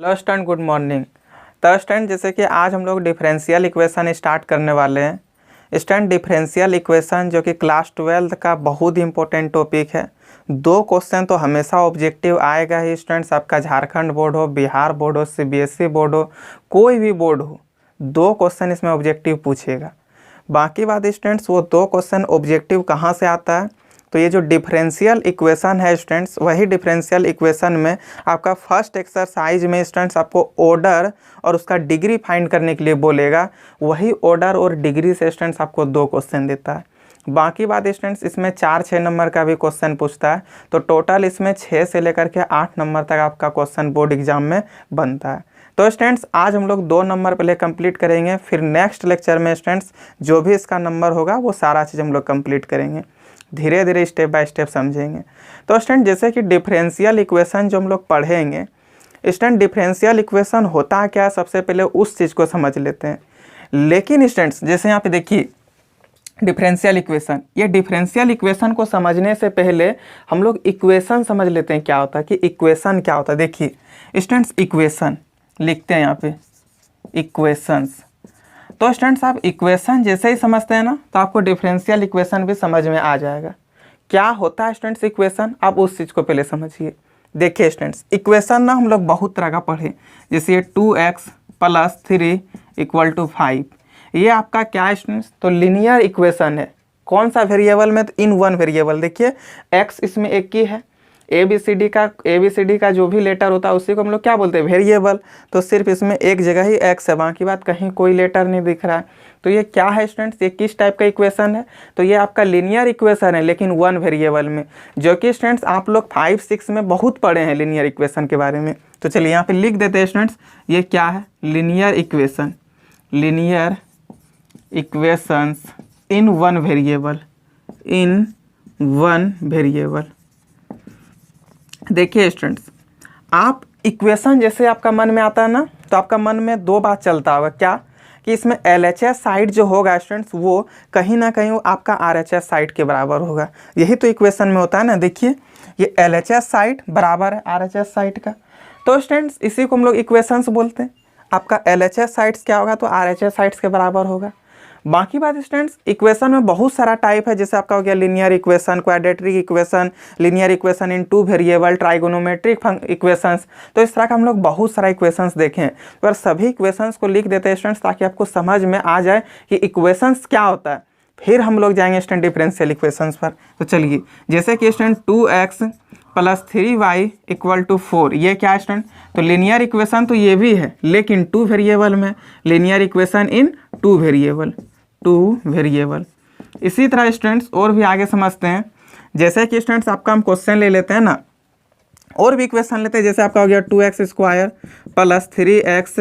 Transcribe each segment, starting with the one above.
Hello student, good morning. तो student जैसे कि आज हम लोग डिफरेंशियल इक्वेशन स्टार्ट करने वाले हैं। स्टूडेंट डिफरेंशियल इक्वेशन जो कि क्लास 12 का बहुत ही इंपॉर्टेंट टॉपिक है। 2 क्वेश्चन तो हमेशा ऑब्जेक्टिव आएगा ही स्टूडेंट्स, आपका झारखंड बोर्ड हो, बिहार बोर्ड हो, सीबीएसई बोर्ड हो, कोई भी बोर्ड हो, 2 क्वेश्चन इसमें ऑब्जेक्टिव पूछेगा। बाकी बात स्टूडेंट्स, वो 2 क्वेश्चन ऑब्जेक्टिव कहाँ से आता है, तो ये जो डिफरेंशियल इक्वेशन है स्टूडेंट्स, वही डिफरेंशियल इक्वेशन में आपका फर्स्ट एक्सरसाइज में स्टूडेंट्स आपको ऑर्डर और उसका डिग्री फाइंड करने के लिए बोलेगा। वही ऑर्डर और डिग्री से स्टूडेंट्स आपको 2 क्वेश्चन देता है। बाकी बात स्टूडेंट्स, इसमें 4-6 नंबर का भी क्वेश्चन पूछता है, तो टोटल इसमें 6 से लेकर के 8 नंबर तक आपका क्वेश्चन बोर्ड एग्जाम में बनता है। तो स्टूडेंट्स आज हम लोग 2 नंबर पहले कंप्लीट करेंगे, फिर नेक्स्ट लेक्चर में स्टूडेंट्स जो भी इसका नंबर होगा वो सारा चीज़ हम लोग कंप्लीट करेंगे, धीरे धीरे स्टेप बाय स्टेप समझेंगे। तो स्टूडेंट जैसे कि डिफरेंशियल इक्वेशन जो हम लोग पढ़ेंगे, स्टूडेंट डिफरेंशियल इक्वेशन होता क्या है, सबसे पहले उस चीज़ को समझ लेते हैं। लेकिन स्टूडेंट्स जैसे यहाँ पे देखिए डिफरेंशियल इक्वेशन, ये डिफरेंशियल इक्वेशन को समझने से पहले हम लोग इक्वेशन समझ लेते हैं क्या होता है, कि इक्वेशन क्या होता है। देखिए स्टूडेंट्स इक्वेशन लिखते हैं यहाँ पे इक्वेशंस। तो स्टूडेंट्स आप इक्वेशन जैसे ही समझते हैं ना, तो आपको डिफरेंशियल इक्वेशन भी समझ में आ जाएगा। क्या होता है स्टूडेंट्स इक्वेशन, आप उस चीज़ को पहले समझिए। देखिए स्टूडेंट्स इक्वेशन ना हम लोग बहुत तरह का पढ़े, जैसे ये 2x + 3 = 5, ये आपका क्या है स्टूडेंट्स, तो लीनियर इक्वेशन है। कौन सा वेरिएबल में, तो इन वन वेरिएबल। देखिए x इसमें एक ही है, ए बी सी डी का जो भी लेटर होता है उसी को हम लोग क्या बोलते हैं, वेरिएबल। तो सिर्फ इसमें एक जगह ही x है, बाकी बात कहीं कोई लेटर नहीं दिख रहा है। तो ये क्या है स्टूडेंट्स, ये किस टाइप का इक्वेशन है, तो ये आपका लीनियर इक्वेशन है, लेकिन 1 वेरिएबल में, जो कि स्टूडेंट्स आप लोग 5-6 में बहुत पढ़े हैं लीनियर इक्वेशन के बारे में। तो चलिए यहाँ पे लिख देते हैं स्टूडेंट्स, ये क्या है, लीनियर इक्वेशन, लीनियर इक्वेशंस इन 1 वेरिएबल, इन 1 वेरिएबल। देखिए स्टूडेंट्स, आप इक्वेशन जैसे आपका मन में आता है ना, तो आपका मन में 2 बात चलता होगा, क्या, कि इसमें LHS साइड जो होगा स्टूडेंट्स, वो कहीं ना कहीं वो आपका RHS साइड के बराबर होगा। यही तो इक्वेशन में होता है ना। देखिए ये LHS साइड बराबर है RHS साइड का, तो स्टूडेंट्स इसी को हम लोग इक्वेशंस बोलते हैं। आपका LHS साइड्स क्या होगा, तो RHS साइड्स के बराबर होगा। बाकी बात स्टूडेंट्स, इक्वेशन में बहुत सारा टाइप है, जैसे आपका हो गया linear equation, quadratic equation, linear equation in 2 variable, trigonometric equations. तो इस तरह का हम लोग बहुत सारा इक्वेशंस देखें, पर सभी इक्वेशंस को लिख देते हैं स्टूडेंट्स, ताकि आपको समझ में आ जाए कि इक्वेशंस क्या होता है। फिर हम लोग जाएंगे स्टूडेंट डिफरेंशियल इक्वेशंस पर। तो चलिए, जैसे कि स्टूडेंट 2x + 3y = 4, ये क्या है स्टूडेंट, तो लीनियर इक्वेशन तो ये भी है, लेकिन 2 वेरिएबल में, लीनियर इक्वेशन इन 2 वेरिएबल। इसी तरह स्टूडेंट्स और भी आगे समझते हैं, जैसे कि स्टूडेंट्स आपका हम क्वेश्चन ले लेते हैं ना, और भी इक्वेशन लेते हैं, जैसे आपका हो गया 2x² + 3x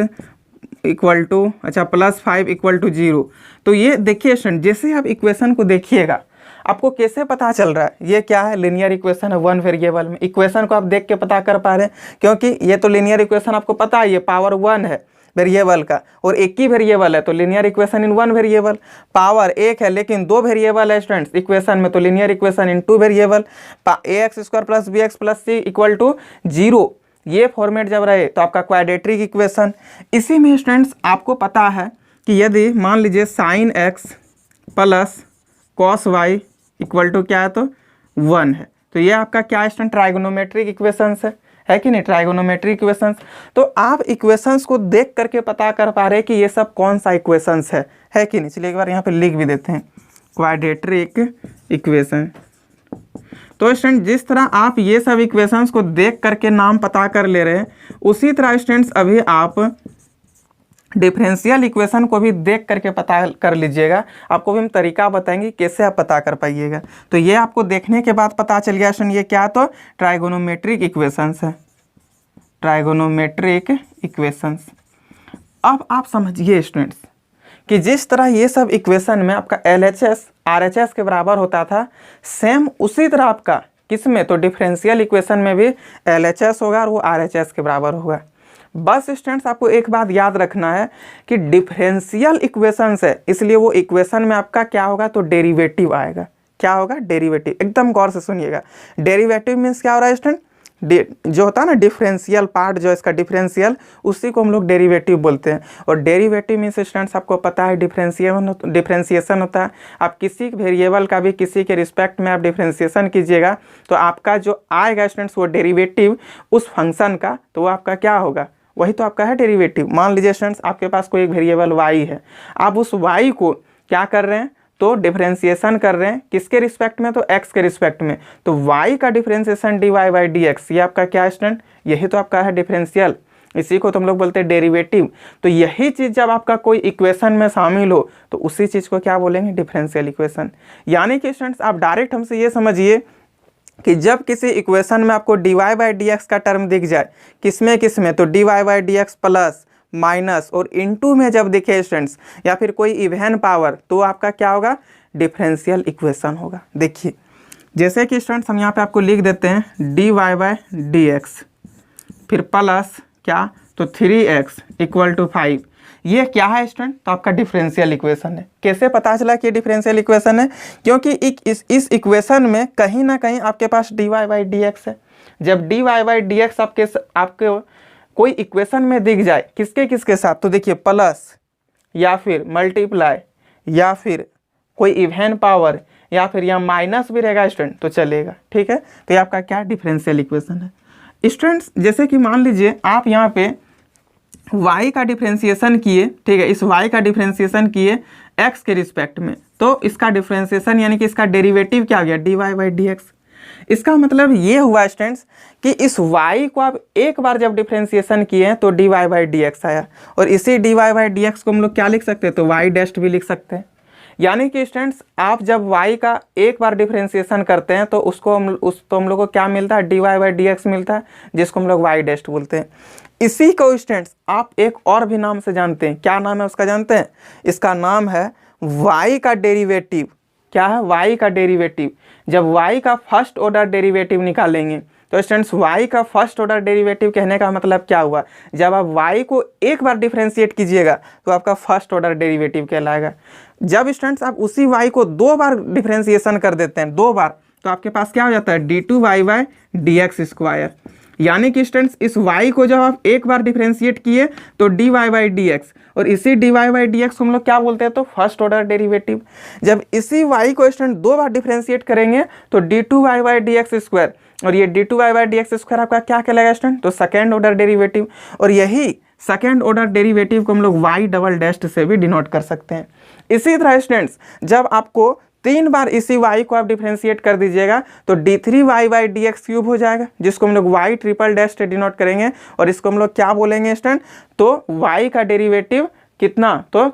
+ 5 = 0। तो ये देखिए स्टूडेंट, जैसे आप इक्वेशन को देखिएगा, आपको कैसे पता चल रहा है ये क्या है, लीनियर इक्वेशन है 1 वेरिएबल में। इक्वेशन को आप देख के पता कर पा रहे हैं, क्योंकि ये तो लीनियर इक्वेशन आपको पता है, ये पावर 1 है वेरिएबल का, और एक ही वेरिएबल है, तो linear equation in 1 variable. Power 1 है लेकिन 2 वेरिएबल है स्टूडेंट्स इक्वेशन में, तो linear equation in 2 variable. ax² + bx + c = 0, ये फॉर्मेट जब रहे तो आपका क्वाड्रेटिक इक्वेशन। इसी में स्टूडेंट्स आपको पता है कि यदि मान लीजिए sin x + cos y = क्या है, तो 1 है, तो ये आपका क्या है स्टूडेंट, ट्राइगोनोमेट्रिक इक्वेशंस है कि नहीं, ट्राइगोनोमेट्रिक इक्वेशंस। तो आप इक्वेशंस को देख करके पता कर पा रहे हैं कि ये सब कौन सा इक्वेशंस है कि नहीं। चलिए एक बार यहाँ पे लिख भी देते हैं, क्वाड्रेटिक इक्वेशन। तो स्टूडेंट जिस तरह आप ये सब इक्वेशंस को देख करके नाम पता कर ले रहे हैं, उसी तरह स्टूडेंट्स अभी आप डिफरेंशियल इक्वेशन को भी देख करके पता कर लीजिएगा। आपको भी हम तरीका बताएंगे कैसे आप पता कर पाइएगा। तो ये आपको देखने के बाद पता चल गया स्टूडेंट, ये क्या, तो ट्राइगोनोमेट्रिक इक्वेशंस है, ट्राइगोनोमेट्रिक इक्वेशंस। अब आप समझिए स्टूडेंट्स कि जिस तरह ये सब इक्वेशन में आपका LHS RHS के बराबर होता था, सेम उसी तरह आपका किसमें, तो डिफरेंशियल इक्वेशन में भी LHS होगा और वो RHS के बराबर होगा। बस स्टूडेंट्स आपको एक बात याद रखना है कि डिफरेंशियल इक्वेशंस है, इसलिए वो इक्वेशन में आपका क्या होगा, तो डेरिवेटिव आएगा। क्या होगा, डेरिवेटिव। एकदम गौर से सुनिएगा, डेरिवेटिव मीन्स क्या हो रहा है स्टूडेंट, जो होता है ना डिफरेंशियल पार्ट, जो इसका डिफरेंशियल, उसी को हम लोग डेरिवेटिव बोलते हैं। और डेरिवेटिव मीन्स स्टूडेंट्स आपको पता है डिफरेंशिएशन होता है। आप किसी वेरिएबल का भी किसी के रिस्पेक्ट में आप डिफरेंशिएशन कीजिएगा तो आपका जो आएगा स्टूडेंट्स वो डेरिवेटिव उस फंक्शन का, तो वो आपका क्या होगा, वही तो आपका है डेरिवेटिव। मान लीजिए स्टूडेंट्स आपके पास कोई एक वेरिएबल y है, आप उस y को क्या कर रहे हैं, तो डिफरेंशिएशन कर रहे हैं किसके रिस्पेक्ट में, तो x के रिस्पेक्ट में। तो y का डिफरेंशिएशन dy/dx, ये आपका क्या है स्टूडेंट, यही तो आपका है डिफरेंशियल, इसी को तो हम लोग बोलते हैं डेरिवेटिव। तो यही चीज़ जब आपका कोई इक्वेशन में शामिल हो तो उसी चीज़ को क्या बोलेंगे, डिफरेंशियल इक्वेशन। यानी कि स्टूडेंट्स आप डायरेक्ट हमसे ये समझिए कि जब किसी इक्वेशन में आपको dy/dx का टर्म दिख जाए, किसमें तो dy/dx प्लस माइनस और इनटू में जब दिखे स्टूडेंट्स, या फिर कोई इवन पावर, तो आपका क्या होगा, डिफरेंशियल इक्वेशन होगा। देखिए जैसे कि स्टूडेंट्स हम यहाँ पे आपको लिख देते हैं dy/dx फिर प्लस क्या, तो 3x = 5। ये क्या है स्टूडेंट, तो आपका डिफरेंशियल इक्वेशन है। कैसे पता चला कि डिफरेंशियल इक्वेशन है, क्योंकि इस इक्वेशन में कहीं ना कहीं आपके पास dy/dx है। जब dy/dx आपके कोई इक्वेशन में दिख जाए, किसके साथ, तो देखिए प्लस या फिर मल्टीप्लाई या फिर कोई इवन पावर या फिर यहाँ माइनस भी रहेगा स्टूडेंट तो चलेगा, ठीक है। तो ये आपका क्या डिफरेंशियल इक्वेशन है स्टूडेंट्स। जैसे कि मान लीजिए आप यहाँ पे y का डिफरेंशिएशन किए, ठीक है, इस y का डिफरेंशिएशन किए x के रिस्पेक्ट में, तो इसका डिफरेंशिएशन यानी कि इसका डेरिवेटिव क्या हो गया, dy/dx। इसका मतलब ये हुआ स्टूडेंट्स कि इस y को आप एक बार जब डिफरेंशिएशन किए हैं तो dy/dx आया, और इसी dy/dx को हम लोग क्या लिख सकते हैं, तो y' भी लिख सकते हैं। यानी कि स्टूडेंट्स आप जब y का एक बार डिफरेंशिएशन करते हैं तो हम लोग को क्या मिलता है, dy/dx मिलता है, जिसको हम लोग y' बोलते हैं। इसी को स्टूडेंट्स आप एक और भी नाम से जानते हैं, क्या नाम है उसका जानते हैं, इसका नाम है y का डेरिवेटिव। क्या है, y का डेरिवेटिव। जब y का फर्स्ट ऑर्डर डेरिवेटिव निकालेंगे तो स्टूडेंट्स y का फर्स्ट ऑर्डर डेरिवेटिव कहने का मतलब क्या हुआ, जब आप y को एक बार डिफरेंशिएट कीजिएगा तो आपका फर्स्ट ऑर्डर डेरिवेटिव कहलाएगा। जब स्टूडेंट्स आप उसी y को दो बार डिफरेंशिएशन कर देते हैं, दो बार, तो आपके पास क्या हो जाता है, d2y/dx²। यानी कि स्टूडेंट्स इस y को जब आप एक बार डिफरेंशिएट किए तो dy/dx, और इसी dy/dx को हम लोग क्या बोलते हैं, तो फर्स्ट ऑर्डर डेरिवेटिव। जब इसी y को स्टूडेंट दो बार डिफरेंशिएट करेंगे तो d2y/dx², और ये d2y/dx² आपका क्या कहलाएगा स्टूडेंट, तो सेकेंड ऑर्डर डेरिवेटिव। और यही सेकेंड ऑर्डर डेरिवेटिव को हम लोग y" से भी डिनोट कर सकते हैं। इसी तरह स्टूडेंट्स जब आपको तीन बार इसी y को आप डिफरेंशिएट कर दीजिएगा तो d3y/dx³ हो जाएगा, जिसको हम लोग y" से डिनोट करेंगे, और इसको हम लोग क्या बोलेंगे स्टूडेंट, तो y का डेरिवेटिव कितना, तो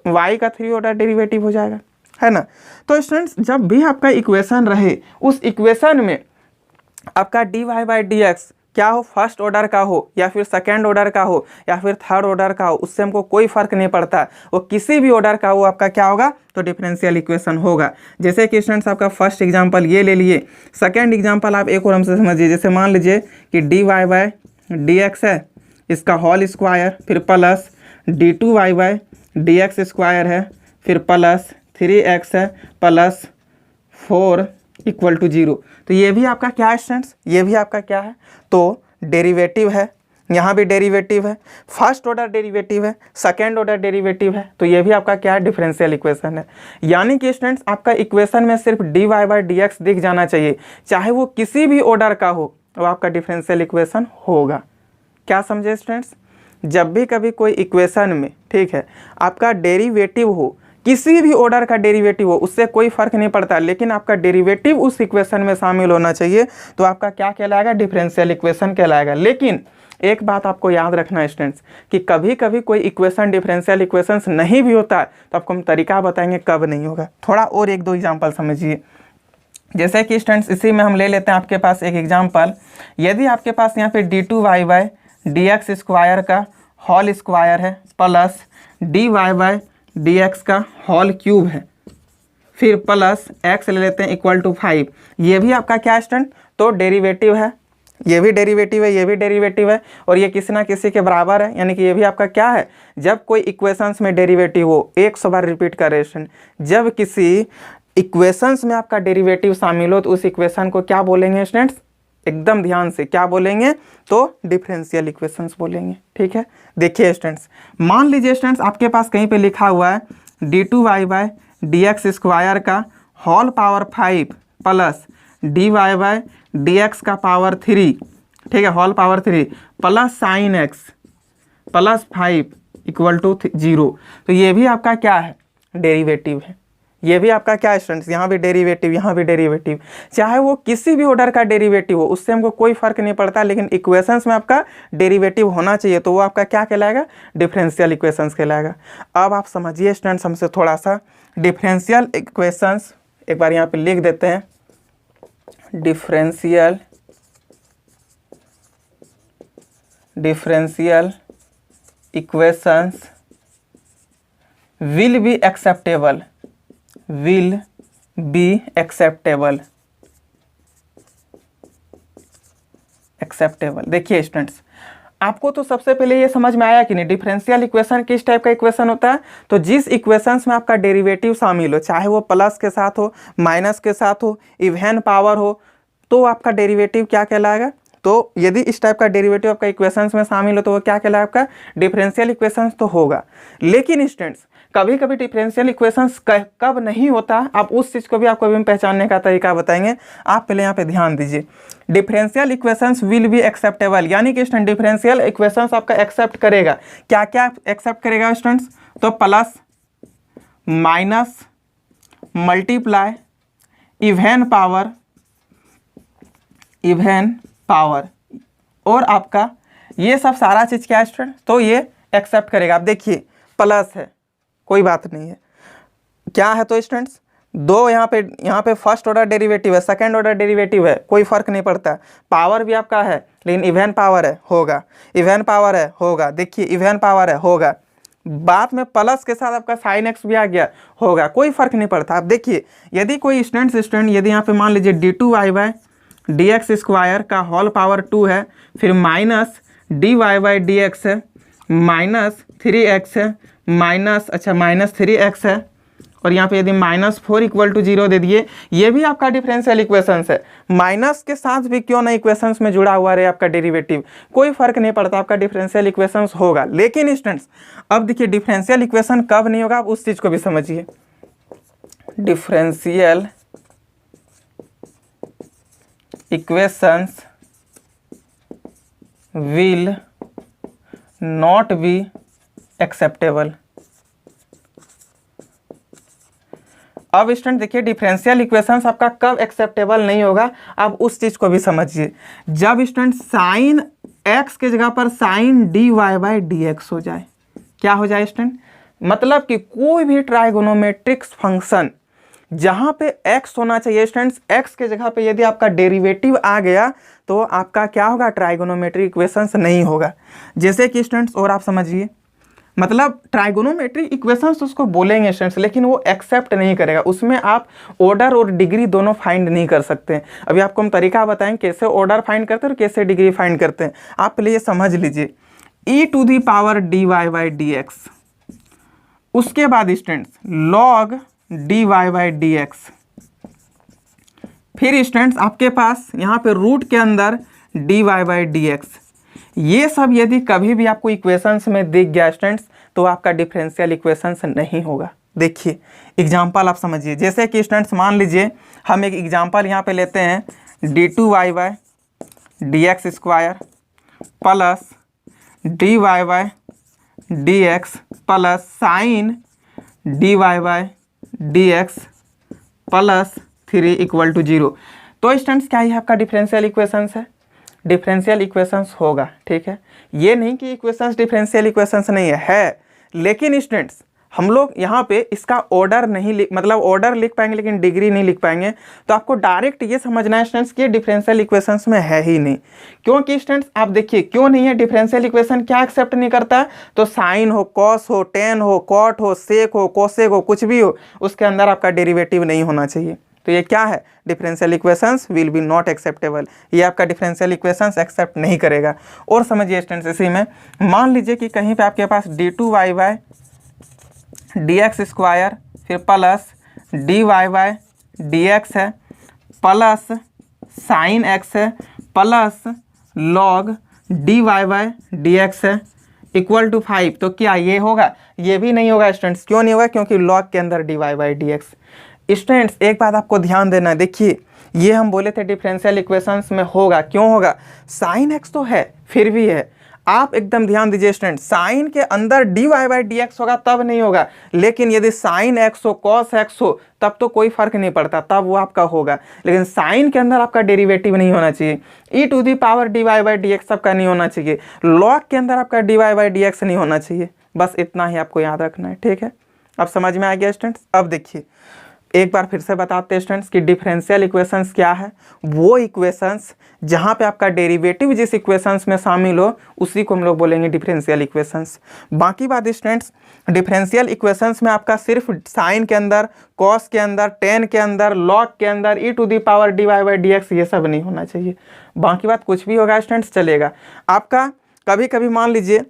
y का 3 ऑर्डर डेरिवेटिव हो जाएगा, है ना। तो स्टूडेंट्स जब भी आपका इक्वेशन रहे, उस इक्वेशन में आपका dy/dx क्या हो, फर्स्ट ऑर्डर का हो या फिर सेकेंड ऑर्डर का हो या फिर थर्ड ऑर्डर का हो, उससे हमको कोई फर्क नहीं पड़ता, वो किसी भी ऑर्डर का हो आपका क्या होगा, तो डिफरेंशियल इक्वेशन होगा। जैसे कि स्टूडेंट्स आपका फर्स्ट एग्जांपल ये ले लिए, सेकेंड एग्जांपल आप एक और हमसे समझिए। जैसे मान लीजिए कि dy/dx है, इसका होल स्क्वायर, फिर प्लस d2y/dx² है, फिर प्लस 3x है, प्लस 4 = 0। तो ये भी आपका क्या है स्टूडेंट्स, ये भी आपका क्या है, तो डेरिवेटिव है। यहाँ भी डेरिवेटिव है, फर्स्ट ऑर्डर डेरिवेटिव है, सेकेंड ऑर्डर डेरिवेटिव है, तो ये भी आपका क्या है, डिफरेंशियल इक्वेशन है। यानी कि स्टूडेंट्स आपका इक्वेशन में सिर्फ dy/dx दिख जाना चाहिए, चाहे वो किसी भी ऑर्डर का हो, वो आपका डिफरेंशियल इक्वेशन होगा। क्या समझे स्टूडेंट्स, जब भी कभी कोई इक्वेशन में, ठीक है, आपका डेरिवेटिव हो, किसी भी ऑर्डर का डेरिवेटिव हो, उससे कोई फर्क नहीं पड़ता, लेकिन आपका डेरिवेटिव उस इक्वेशन में शामिल होना चाहिए, तो आपका क्या कहलाएगा, डिफरेंशियल इक्वेशन कहलाएगा। लेकिन एक बात आपको याद रखना है स्टूडेंट्स कि कभी कभी कोई इक्वेशन डिफरेंशियल इक्वेशंस नहीं भी होता है, तो आपको हम तरीका बताएंगे कब नहीं होगा। थोड़ा और एक दो एग्जाम्पल समझिए। जैसे कि स्टूडेंट्स इसी में हम ले लेते हैं आपके पास एक एग्जाम्पल, यदि आपके पास यहाँ पे d2y/dx² का होल स्क्वायर है, प्लस dy/dx का होल क्यूब है, फिर प्लस x ले लेते हैं =5, ये भी आपका क्या स्टूडेंट, तो डेरिवेटिव है, ये भी डेरिवेटिव है, ये भी डेरिवेटिव है, और ये किसी ना किसी के बराबर है। यानी कि ये भी आपका क्या है, जब कोई इक्वेशंस में डेरिवेटिव हो, 100 बार रिपीट कर स्टूडेंट, जब किसी इक्वेशंस में आपका डेरिवेटिव शामिल हो तो उस इक्वेशन को क्या बोलेंगे स्टूडेंट्स, एकदम ध्यान से क्या बोलेंगे, तो डिफरेंशियल इक्वेशंस बोलेंगे। ठीक है, देखिए स्टूडेंट्स, मान लीजिए स्टूडेंट्स आपके पास कहीं पे लिखा हुआ है d2y/dx² का होल पावर 5 प्लस dy/dx का पावर 3, ठीक है, whole power 3 plus sine x plus 5 equal to 0। तो ये भी आपका क्या है, डेरिवेटिव है। ये भी आपका क्या है स्टूडेंट्स, यहाँ भी डेरिवेटिव, यहाँ भी डेरिवेटिव, चाहे वो किसी भी ऑर्डर का डेरिवेटिव हो, उससे हमको कोई फर्क नहीं पड़ता, लेकिन इक्वेशंस में आपका डेरिवेटिव होना चाहिए, तो वो आपका क्या कहलाएगा, डिफरेंशियल इक्वेशंस कहलाएगा। अब आप समझिए स्टूडेंट्स हमसे थोड़ा सा डिफरेंशियल इक्वेशंस, एक बार यहाँ पे लिख देते हैं, differential equations will be acceptable देखिए स्टूडेंट्स, आपको तो सबसे पहले ये समझ में आया कि नहीं, डिफरेंशियल इक्वेशन किस टाइप का इक्वेशन होता है, तो जिस इक्वेशंस में आपका डेरिवेटिव शामिल हो, चाहे वो प्लस के साथ हो, माइनस के साथ हो, इवन पावर हो, तो आपका डेरिवेटिव क्या कहलाएगा। तो यदि इस टाइप का डेरिवेटिव आपका इक्वेशंस में शामिल हो तो वो क्या कहलाएगा, आपका डिफरेंशियल इक्वेशंस तो होगा। लेकिन स्टूडेंट्स कभी कभी डिफरेंशियल इक्वेशंस कब नहीं होता, आप उस चीज़ को भी आपको अभी पहचानने का तरीका बताएंगे। आप पहले यहाँ पे ध्यान दीजिए, differential equations will be acceptable, यानी कि स्टूडेंट डिफरेंशियल इक्वेशंस आपका एक्सेप्ट करेगा। क्या क्या एक्सेप्ट करेगा स्टूडेंट्स, तो plus minus multiply even power और आपका ये सब सारा चीज़ क्या है स्टूडेंट, तो ये एक्सेप्ट करेगा। आप देखिए प्लस है, कोई बात नहीं है, क्या है तो स्टूडेंट्स दो यहाँ पे फर्स्ट ऑर्डर डेरिवेटिव है, सेकंड ऑर्डर डेरिवेटिव है, कोई फर्क नहीं पड़ता। पावर भी आपका है, लेकिन इवन पावर है, होगा, इवन पावर है, होगा, देखिए इवन पावर है, होगा, बाद में प्लस के साथ आपका साइन एक्स भी आ गया, होगा, कोई फर्क नहीं पड़ता। आप देखिए यदि कोई स्टूडेंट यदि यहाँ पे मान लीजिए d2y/dx² का होल पावर 2 है, फिर माइनस dy/dx है, माइनस 3x है, माइनस 3x है, और यहाँ पे यदि -4 इक्वल टू 0 दे दिए, ये भी आपका डिफरेंशियल इक्वेशंस है। माइनस के साथ भी क्यों ना इक्वेशंस में जुड़ा हुआ रहे आपका डेरिवेटिव, कोई फर्क नहीं पड़ता, आपका डिफरेंशियल इक्वेशंस होगा। लेकिन स्टूडेंट्स अब देखिए डिफरेंशियल इक्वेशन कब नहीं होगा, आप उस चीज़ को भी समझिए। Differential equations will not be acceptable. अब स्टूडेंट देखिए डिफरेंशियल इक्वेशंस आपका कब एक्सेप्टेबल नहीं होगा, आप उस चीज़ को भी समझिए। जब स्टूडेंट साइन एक्स के जगह पर साइन dy/dx हो जाए, क्या हो जाए स्टूडेंट, मतलब कि कोई भी ट्राइगोनोमेट्रिक फंक्शन जहाँ पे x होना चाहिए स्टूडेंट्स, x के जगह पे यदि आपका डेरिवेटिव आ गया तो आपका क्या होगा, ट्राइगोनोमेट्रिक इक्वेशंस नहीं होगा। जैसे कि स्टूडेंट्स और आप समझिए, मतलब ट्राइगोनोमेट्रिक इक्वेशंस उसको बोलेंगे स्टूडेंट्स, लेकिन वो एक्सेप्ट नहीं करेगा, उसमें आप ऑर्डर और डिग्री दोनों फाइंड नहीं कर सकते। अभी आपको हम तरीका बताएं कैसे ऑर्डर फाइंड करते हैं और कैसे डिग्री फाइंड करते हैं। आप पहले ये समझ लीजिए, e⁻dy/dx, उसके बाद स्टूडेंट्स log dy/dx, फिर स्टूडेंट्स आपके पास यहाँ पे रूट के अंदर dy/dx। ये सब यदि कभी भी आपको इक्वेशंस में दिख गया स्टूडेंट्स, तो आपका डिफरेंशियल इक्वेशंस नहीं होगा। देखिए एग्जांपल आप समझिए, जैसे कि स्टूडेंट्स मान लीजिए हम एक एग्जांपल यहाँ पे लेते हैं, d2y/dx² plus dy/dx plus sine dy/dx plus 3 equal to 0। तो स्टूडेंट्स क्या ये आपका डिफरेंशियल इक्वेशंस है, डिफरेंशियल इक्वेशंस होगा। ठीक है, ये नहीं कि इक्वेशंस डिफरेंशियल इक्वेशंस नहीं है, लेकिन स्टूडेंट्स हम लोग यहाँ पे इसका ऑर्डर नहीं मतलब ऑर्डर लिख पाएंगे लेकिन डिग्री नहीं लिख पाएंगे। तो आपको डायरेक्ट ये समझना है स्टूडेंट्स कि डिफरेंशियल इक्वेशंस में है ही नहीं। क्योंकि स्टूडेंट्स आप देखिए क्यों नहीं है, डिफरेंशियल इक्वेशन क्या एक्सेप्ट नहीं करता, तो साइन हो, कॉस हो, टेन हो, कॉट हो, सेक हो, कोसेक हो, कुछ भी हो, उसके अंदर आपका डेरिवेटिव नहीं होना चाहिए। तो ये क्या है, differential equations will be not acceptable, ये आपका डिफरेंशियल इक्वेशंस एक्सेप्ट नहीं करेगा। और समझिए स्टूडेंट्स, इसी में मान लीजिए कि कहीं पे आपके पास d2y/dx² फिर प्लस dy/dx है प्लस साइन x है plus log d y by d x है इक्वल टू 5। तो क्या ये होगा? ये भी नहीं होगा स्टूडेंट्स। क्यों नहीं होगा? क्योंकि लॉग के अंदर d y by d x. Students एक बात आपको ध्यान देना है, देखिए ये हम बोले थे डिफरेंशियल इक्वेशंस में होगा, क्यों होगा? साइन एक्स तो है फिर भी है। आप एकदम ध्यान दीजिए स्टूडेंट, साइन के अंदर d y by d x होगा तब नहीं होगा, लेकिन यदि साइन एक्स हो कॉस एक्स हो तब तो कोई फर्क नहीं पड़ता, तब वो आपका होगा। लेकिन साइन के अंदर आपका डेरिवेटिव नहीं होना चाहिए, e to the power d y by d x सबका नहीं होना चाहिए, लॉग के अंदर आपका d y by d x नहीं होना चाहिए। बस इतना ही आपको याद रखना है, ठीक है? अब समझ में आ गया स्टूडेंट्स? अब देखिए एक बार फिर से बताते हैं स्टूडेंट्स कि डिफरेंशियल इक्वेशंस क्या है। वो इक्वेशंस जहाँ पे आपका डेरिवेटिव जिस इक्वेशंस में शामिल हो उसी को हम लोग बोलेंगे डिफरेंशियल इक्वेशंस। बाकी बात स्टूडेंट्स, डिफरेंशियल इक्वेशंस में आपका सिर्फ साइन के अंदर, कॉस के अंदर, टेन के अंदर, लॉग के अंदर, e to the power d y by d x ये सब नहीं होना चाहिए। बाकी बात कुछ भी होगा स्टूडेंट्स चलेगा। आपका कभी कभी मान लीजिए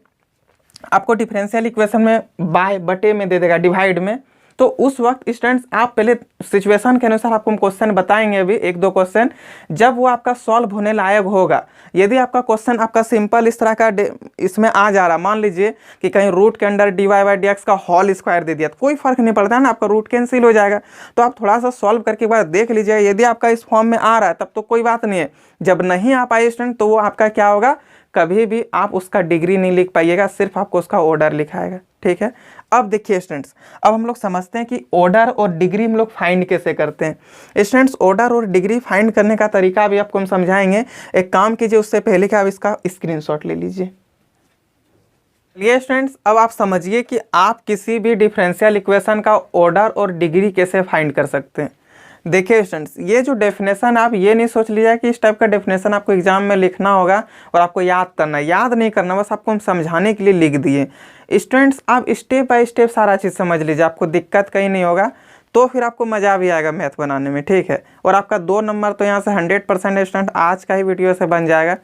आपको डिफरेंशियल इक्वेशन में बाय बटे में दे देगा, डिवाइड में, तो उस वक्त स्टूडेंट्स आप पहले सिचुएशन के अनुसार आपको हम क्वेश्चन बताएंगे अभी एक दो क्वेश्चन, जब वो आपका सॉल्व होने लायक होगा। यदि आपका क्वेश्चन आपका सिंपल इस तरह का इसमें आ जा रहा, मान लीजिए कि कहीं रूट के अंदर d y by d x का होल स्क्वायर दे दिया, तो कोई फर्क नहीं पड़ता है ना, आपका रूट कैंसिल हो जाएगा। तो आप थोड़ा सा सॉल्व करके बाद देख लीजिए, यदि आपका इस फॉर्म में आ रहा है तब तो कोई बात नहीं है, जब नहीं आ पाए स्टूडेंट तो वो आपका क्या होगा, कभी भी आप उसका डिग्री नहीं लिख पाइएगा, सिर्फ आपको उसका ऑर्डर लिखाएगा, ठीक है? अब देखिए स्टूडेंट्स, अब हम लोग समझते हैं कि ऑर्डर और डिग्री हम लोग फाइंड कैसे करते हैं। स्टूडेंट्स ऑर्डर और डिग्री फाइंड करने का तरीका भी आपको हम समझाएंगे। एक काम कीजिए, उससे पहले कि आप इसका स्क्रीनशॉट ले लीजिए। चलिए स्टूडेंट्स, अब आप समझिए कि आप किसी भी डिफरेंशियल इक्वेशन का ऑर्डर और डिग्री कैसे फाइंड कर सकते हैं। देखिए स्टूडेंट्स, ये जो डेफिनेशन, आप ये नहीं सोच लीजिए कि इस टाइप का डेफिनेशन आपको एग्जाम में लिखना होगा और आपको याद करना, याद नहीं करना, बस आपको हम समझाने के लिए लिख दिए। स्टूडेंट्स आप स्टेप बाय स्टेप सारा चीज़ समझ लीजिए, आपको दिक्कत कहीं नहीं होगा, तो फिर आपको मज़ा भी आएगा मैथ बनाने में, ठीक है? और आपका 2 नंबर तो यहाँ से 100% स्टूडेंट आज का ही वीडियो से बन जाएगा।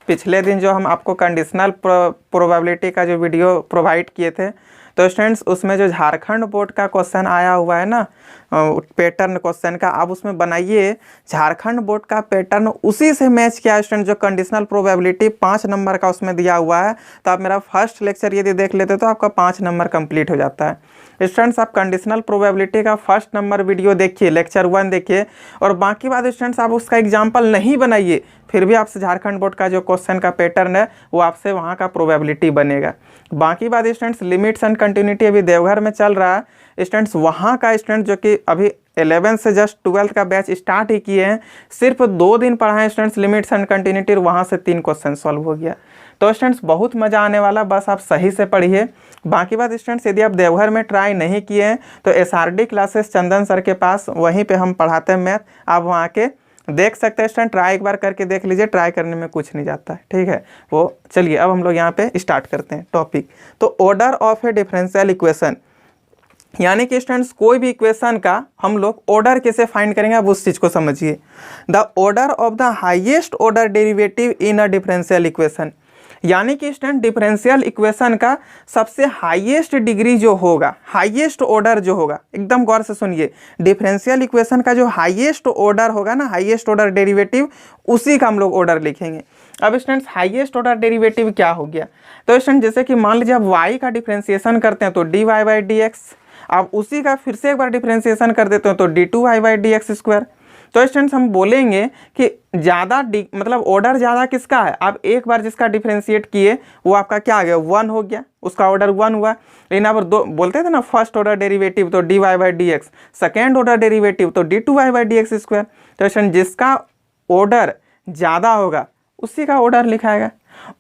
पिछले दिन जो हम आपको कंडीशनल प्रोबेबिलिटी का जो वीडियो प्रोवाइड किए थे, तो स्टूडेंट्स उसमें जो झारखंड बोर्ड का क्वेश्चन आया हुआ है ना, पैटर्न क्वेश्चन का, आप उसमें बनाइए झारखंड बोर्ड का पैटर्न, उसी से मैच किया स्टूडेंट, जो कंडीशनल प्रोबेबिलिटी 5 नंबर का उसमें दिया हुआ है। तो आप मेरा फर्स्ट लेक्चर यदि देख लेते तो आपका 5 नंबर कंप्लीट हो जाता है। स्टूडेंट्स आप कंडीशनल प्रोबेबिलिटी का फर्स्ट नंबर वीडियो देखिए, लेक्चर 1 देखिए, और बाकी बात स्टूडेंट्स आप उसका एग्जाम्पल नहीं बनाइए, फिर भी आपसे झारखंड बोर्ड का जो क्वेश्चन का पैटर्न है वो आपसे वहाँ का प्रोबेबिलिटी बनेगा। बाकी बात स्टूडेंट्स, लिमिट्स एंड कंटिन्यूटी अभी देवघर में चल रहा है स्टूडेंट्स, वहाँ का स्टूडेंट जो कि अभी 11 से जस्ट 12 का बैच स्टार्ट ही किए हैं, सिर्फ 2 दिन पढ़ा है स्टूडेंट्स लिमिट्स एंड कंटिन्यूटी, वहाँ से 3 क्वेश्चन सॉल्व हो गया। तो स्टूडेंट्स बहुत मज़ा आने वाला, बस आप सही से पढ़िए। बाकी बात स्टूडेंट्स, यदि आप देवघर में ट्राई नहीं किए हैं तो SRD क्लासेस चंदन सर के पास, वहीं पे हम पढ़ाते हैं मैथ, आप वहाँ के देख सकते हैं स्टूडेंट, ट्राई एक बार करके देख लीजिए, ट्राई करने में कुछ नहीं जाता है, ठीक है? वो चलिए अब हम लोग यहाँ पे स्टार्ट करते हैं टॉपिक। तो order of A differential equation, यानी कि स्टूडेंट्स कोई भी इक्वेशन का हम लोग ऑर्डर कैसे फाइंड करेंगे, आप उस चीज़ को समझिए। The order of the highest order derivative in a differential equation, यानी कि स्टूडेंट डिफरेंशियल इक्वेशन का सबसे हाईएस्ट डिग्री जो होगा, हाईएस्ट ऑर्डर जो होगा, एकदम गौर से सुनिए, डिफरेंशियल इक्वेशन का जो हाईएस्ट ऑर्डर होगा ना, हाईएस्ट ऑर्डर डेरिवेटिव, उसी का हम लोग ऑर्डर लिखेंगे। अब स्टूडेंट्स हाईएस्ट ऑर्डर डेरिवेटिव क्या हो गया, तो स्टूडेंट जैसे कि मान लीजिए आप y का डिफरेंशिएशन करते हैं तो d y by d x, आप उसी का फिर से एक बार डिफरेंशिएशन कर देते हो तो d two y by d x square. तो स्टूडेंट्स हम बोलेंगे कि ज़्यादा मतलब ऑर्डर ज़्यादा किसका है, आप एक बार जिसका डिफरेंशिएट किए वो आपका क्या आ गया, 1 हो गया, उसका ऑर्डर 1 हुआ। लेकिन आप दो बोलते थे ना, फर्स्ट ऑर्डर डेरिवेटिव तो d y by d x, second order derivative तो d two y by d x square. तो स्टूडेंट जिसका ऑर्डर ज़्यादा होगा उसी का ऑर्डर लिखाएगा।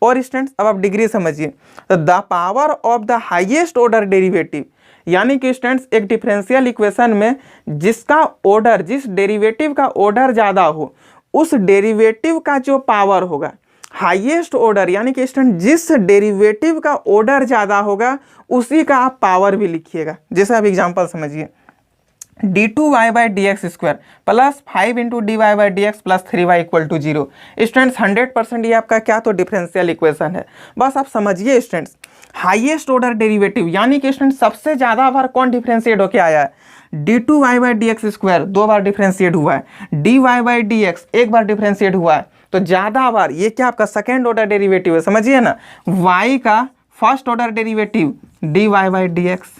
और स्टूडेंट्स अब आप डिग्री समझिए, तो the power of the highest order derivative, यानी कि स्टूडेंट्स एक डिफरेंशियल इक्वेशन में जिसका ऑर्डर, जिस डेरिवेटिव का ऑर्डर ज़्यादा हो, उस डेरिवेटिव का जो पावर होगा, हाईएस्ट ऑर्डर, यानी कि स्टूडेंट जिस डेरिवेटिव का ऑर्डर ज़्यादा होगा उसी का आप पावर भी लिखिएगा। जैसे आप एग्जांपल समझिए, d two y by d x square plus 5 into d y by d x plus 3y equal to 0। Students 100% ये आपका क्या, तो डिफरेंशियल इक्वेशन है। बस आप समझिए स्टूडेंट्स, हाईएस्ट ऑर्डर डेरिवेटिव, यानी कि स्टूडेंट सबसे ज़्यादा बार कौन डिफरेंशिएट होकर आया है, d two y by d x square 2 बार डिफरेंशिएट हुआ है, d y by d x 1 बार डिफरेंशिएट हुआ है। तो ज़्यादा बार ये क्या आपका सेकेंड ऑर्डर डेरिवेटिव है, समझिए ना। y का first order derivative dy by d x,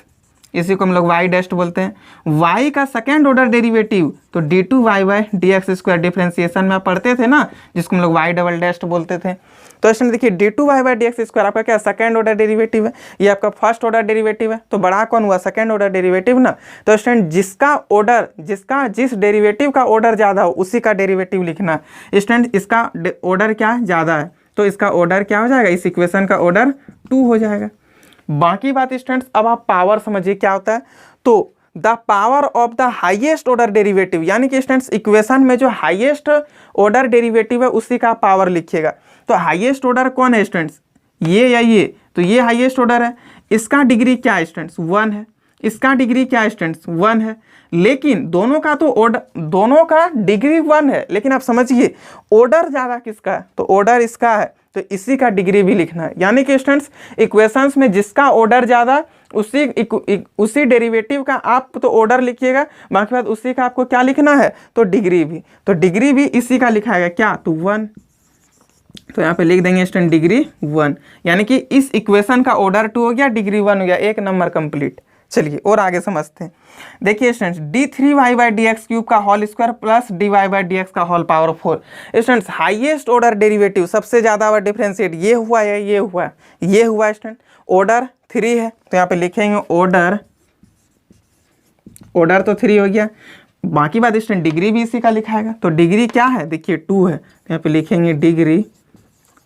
इसी को हम लोग y डैश बोलते हैं। y का सेकेंड ऑर्डर डेरिवेटिव तो d2y by d x square, differentiation में आप पढ़ते थे ना, जिसको हम लोग y डबल डैश बोलते थे। तो इसमें देखिए d2y by d x square आपका क्या सेकेंड ऑर्डर डेरिवेटिव है, ये आपका फर्स्ट ऑर्डर डेरिवेटिव है, तो बड़ा कौन हुआ, सेकेंड ऑर्डर डेरिवेटिव ना। तो स्टूडेंट जिस डेरिवेटिव का ऑर्डर ज़्यादा हो उसी का डेरिवेटिव लिखना। स्टूडेंट इसका ऑर्डर क्या ज़्यादा है, तो इसका ऑर्डर क्या हो जाएगा, इस इक्वेशन का ऑर्डर 2 हो जाएगा। बाकी बात स्टूडेंट्स, अब आप पावर समझिए क्या होता है। तो the power of the highest order derivative, यानी कि स्टूडेंट्स इक्वेशन में जो हाईएस्ट ऑर्डर डेरिवेटिव है उसी का पावर लिखिएगा। तो हाईएस्ट ऑर्डर कौन है स्टूडेंट्स, ये या ये, तो ये हाईएस्ट ऑर्डर है। इसका डिग्री क्या है स्टूडेंट्स, 1 है। इसका डिग्री क्या है स्टूडेंट्स, 1 है। लेकिन दोनों का तो ऑर्डर, दोनों का डिग्री 1 है, लेकिन आप समझिए ऑर्डर ज़्यादा किसका है, तो ऑर्डर इसका है, तो इसी का डिग्री भी लिखना है। यानी कि स्टूडेंट्स इक्वेशंस में जिसका ऑर्डर ज़्यादा उसी डेरिवेटिव का आप तो ऑर्डर लिखिएगा, बाकी बात उसी का आपको क्या लिखना है, तो डिग्री भी। तो डिग्री भी इसी का लिखाएगा क्या, तो 1। तो यहाँ पे लिख देंगे स्टूडेंट डिग्री 1, यानी कि इस इक्वेशन का ऑर्डर 2 हो गया, डिग्री 1 हो गया, एक नंबर कंप्लीट। चलिए और आगे समझते हैं। देखिए students d3y by d x cube का whole square plus dy by d x का whole power 4। Students highest order derivative सबसे ज़्यादा बार डिफरेंशिएट ये हुआ है, ये हुआ है, ये हुआ स्टूडेंट, ऑर्डर 3 है, तो यहाँ पे लिखेंगे ऑर्डर तो 3 हो गया। बाकी बात स्टूडेंट डिग्री भी इसी का लिखाएगा, तो डिग्री क्या है, देखिए 2 है, तो यहाँ पे लिखेंगे डिग्री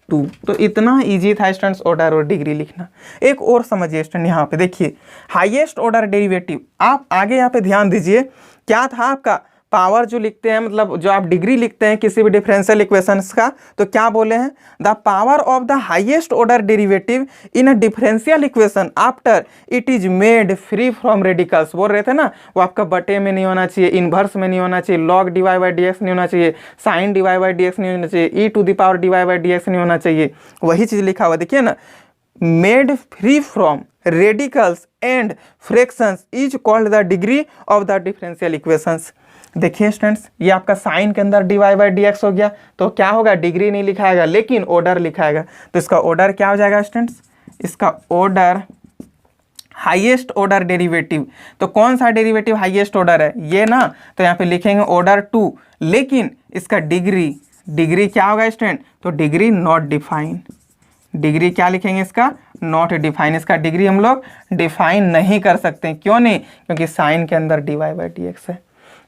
2। तो इतना इजी था स्टूडेंट्स ऑर्डर और डिग्री लिखना। एक और समझिए स्टूडेंट, यहाँ पे देखिए हाईएस्ट ऑर्डर डेरिवेटिव, आप आगे यहाँ पे ध्यान दीजिए क्या था आपका, पावर जो लिखते हैं, मतलब जो आप डिग्री लिखते हैं किसी भी डिफरेंशियल इक्वेशंस का, तो क्या बोले हैं, the power of the highest order derivative in a differential equation after it is made free from radicals. बोल रहे थे ना, वो आपका बटे में नहीं होना चाहिए, इनवर्स में नहीं होना चाहिए, log dy by d x नहीं होना चाहिए, sine dy by d x नहीं होना चाहिए, e to the power dy by d x नहीं होना चाहिए, वही चीज़ लिखा हुआ देखिए ना, made free from radicals and fractions is called the degree of the differential equations. देखिए स्टूडेंट्स ये आपका साइन के अंदर dy बाई डी एक्स हो गया, तो क्या होगा, डिग्री नहीं लिखाएगा लेकिन ऑर्डर लिखाएगा। तो इसका ऑर्डर क्या हो जाएगा स्टूडेंट्स, इसका ऑर्डर हाईएस्ट ऑर्डर डेरिवेटिव, तो कौन सा डेरिवेटिव हाईएस्ट ऑर्डर है, ये ना, तो यहाँ पे लिखेंगे ऑर्डर 2, लेकिन इसका डिग्री क्या होगा स्टूडेंट, तो डिग्री नॉट डिफाइन। डिग्री क्या लिखेंगे, इसका नॉट डिफाइन। इसका डिग्री हम लोग डिफाइन नहीं कर सकते, क्यों नहीं, क्योंकि साइन के अंदर dy बाई डी एक्स है।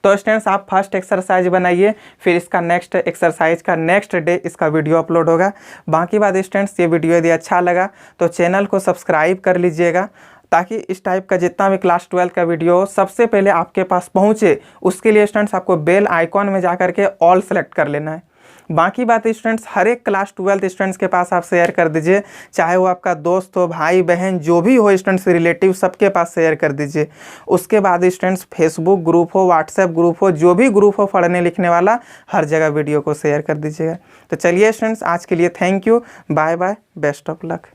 तो स्टूडेंट्स आप फर्स्ट एक्सरसाइज बनाइए, फिर इसका नेक्स्ट एक्सरसाइज का नेक्स्ट डे इसका वीडियो अपलोड होगा। बाकी बात स्टूडेंट्स ये वीडियो यदि अच्छा लगा तो चैनल को सब्सक्राइब कर लीजिएगा, ताकि इस टाइप का जितना भी क्लास 12 का वीडियो सबसे पहले आपके पास पहुँचे। उसके लिए स्टूडेंट्स आपको बेल आइकॉन में जा करके ऑल सेलेक्ट कर लेना है। बाकी बात स्टूडेंट्स हर एक क्लास 12 स्टूडेंट्स के पास आप शेयर कर दीजिए, चाहे वो आपका दोस्त हो, भाई बहन जो भी हो स्टूडेंट्स, रिलेटिव, सबके पास शेयर कर दीजिए। उसके बाद स्टूडेंट्स फेसबुक ग्रुप हो, व्हाट्सएप ग्रुप हो, जो भी ग्रुप हो पढ़ने लिखने वाला, हर जगह वीडियो को शेयर कर दीजिएगा। तो चलिए स्टूडेंट्स आज के लिए thank you, bye bye, best of luck.